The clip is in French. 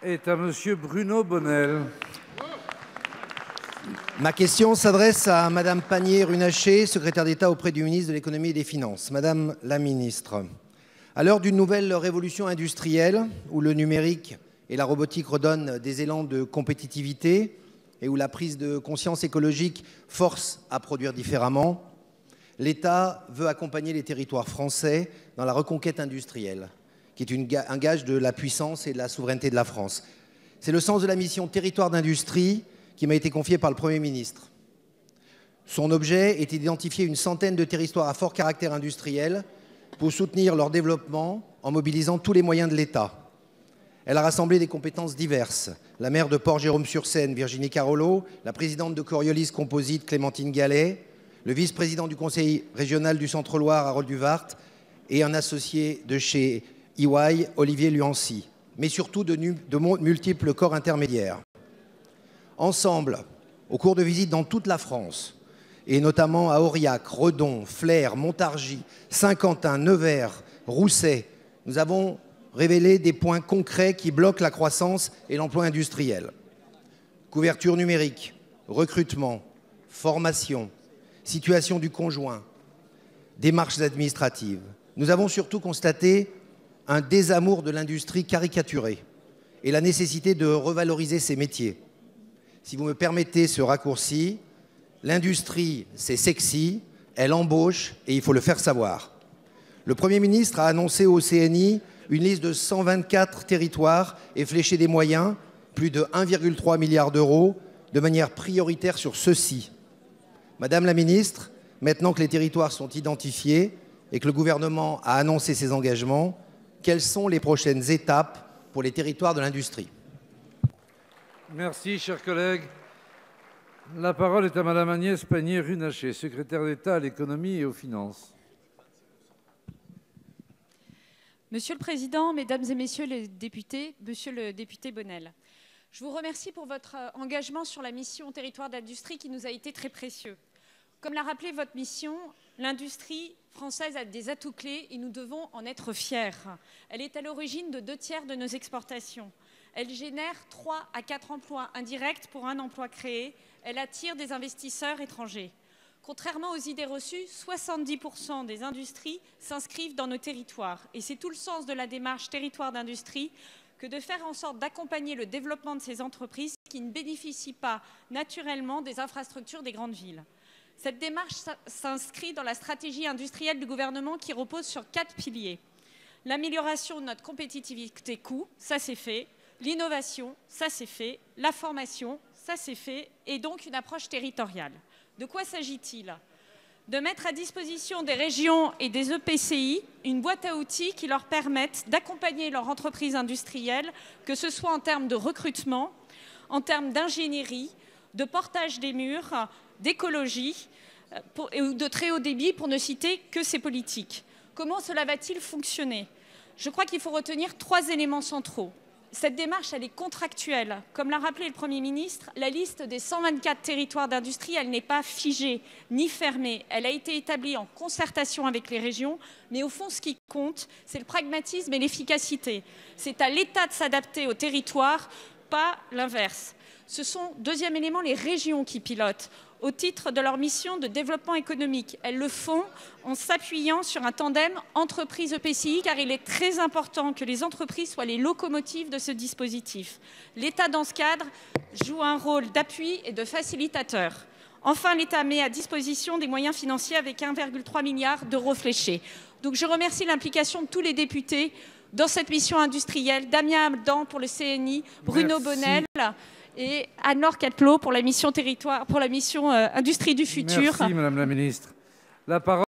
est à Monsieur Bruno Bonnell. Ma question s'adresse à Madame Pannier-Runacher, secrétaire d'État auprès du ministre de l'Économie et des Finances. Madame la ministre, à l'heure d'une nouvelle révolution industrielle où le numérique et la robotique redonnent des élans de compétitivité et où la prise de conscience écologique force à produire différemment, l'État veut accompagner les territoires français dans la reconquête industrielle, qui est un gage de la puissance et de la souveraineté de la France. C'est le sens de la mission Territoire d'industrie qui m'a été confiée par le Premier ministre. Son objet était d'identifier une centaine de territoires à fort caractère industriel pour soutenir leur développement en mobilisant tous les moyens de l'État. Elle a rassemblé des compétences diverses. La maire de Port-Jérôme-sur-Seine, Virginie Carollo, la présidente de Coriolis Composite, Clémentine Gallet, le vice-président du conseil régional du Centre-Loire, Harold Duvart, et un associé de chez EY, Olivier Luancy, mais surtout de multiples corps intermédiaires. Ensemble, au cours de visites dans toute la France, et notamment à Aurillac, Redon, Flers, Montargis, Saint-Quentin, Nevers, Rousset, nous avons révélé des points concrets qui bloquent la croissance et l'emploi industriel. Couverture numérique, recrutement, formation, situation du conjoint, démarches administratives. Nous avons surtout constaté un désamour de l'industrie caricaturée et la nécessité de revaloriser ces métiers. Si vous me permettez ce raccourci, l'industrie, c'est sexy, elle embauche et il faut le faire savoir. Le Premier ministre a annoncé au CNI une liste de 124 territoires et fléché des moyens, plus de 1,3 milliard d'euros, de manière prioritaire sur ceux-ci. Madame la ministre, maintenant que les territoires sont identifiés et que le gouvernement a annoncé ses engagements, quelles sont les prochaines étapes pour les territoires de l'industrie ? Merci, cher collègue. La parole est à Madame Agnès Pannier-Runacher, secrétaire d'État à l'économie et aux finances. Monsieur le Président, Mesdames et Messieurs les députés, Monsieur le député Bonnell, je vous remercie pour votre engagement sur la mission Territoire d'industrie qui nous a été très précieux. Comme l'a rappelé votre mission, l'industrie française a des atouts clés et nous devons en être fiers. Elle est à l'origine de 2/3 de nos exportations. Elle génère 3 à 4 emplois indirects pour un emploi créé. Elle attire des investisseurs étrangers. Contrairement aux idées reçues, 70% des industries s'inscrivent dans nos territoires. Et c'est tout le sens de la démarche Territoire d'industrie que de faire en sorte d'accompagner le développement de ces entreprises qui ne bénéficient pas naturellement des infrastructures des grandes villes. Cette démarche s'inscrit dans la stratégie industrielle du gouvernement qui repose sur 4 piliers. L'amélioration de notre compétitivité coût, ça c'est fait. L'innovation, ça c'est fait. La formation, ça c'est fait. Et donc une approche territoriale. De quoi s'agit-il ? De mettre à disposition des régions et des EPCI une boîte à outils qui leur permettent d'accompagner leur entreprise industrielle, que ce soit en termes de recrutement, en termes d'ingénierie, de portage des murs, d'écologie ou de très haut débit, pour ne citer que ces politiques. Comment cela va-t-il fonctionner ? Je crois qu'il faut retenir 3 éléments centraux. Cette démarche, elle est contractuelle. Comme l'a rappelé le Premier ministre, la liste des 124 territoires d'industrie, elle n'est pas figée ni fermée. Elle a été établie en concertation avec les régions, mais au fond, ce qui compte, c'est le pragmatisme et l'efficacité. C'est à l'État de s'adapter au territoire, pas l'inverse. Ce sont, deuxième élément, les régions qui pilotent au titre de leur mission de développement économique. Elles le font en s'appuyant sur un tandem entreprise-EPCI, car il est très important que les entreprises soient les locomotives de ce dispositif. L'État, dans ce cadre, joue un rôle d'appui et de facilitateur. Enfin, l'État met à disposition des moyens financiers avec 1,3 milliard d'euros fléchés. Donc je remercie l'implication de tous les députés dans cette mission industrielle, Damien Abdan pour le CNI, Bruno Bonnell et Anne-Laure Catelot pour la mission Industrie du futur. Merci, Madame la Ministre. La parole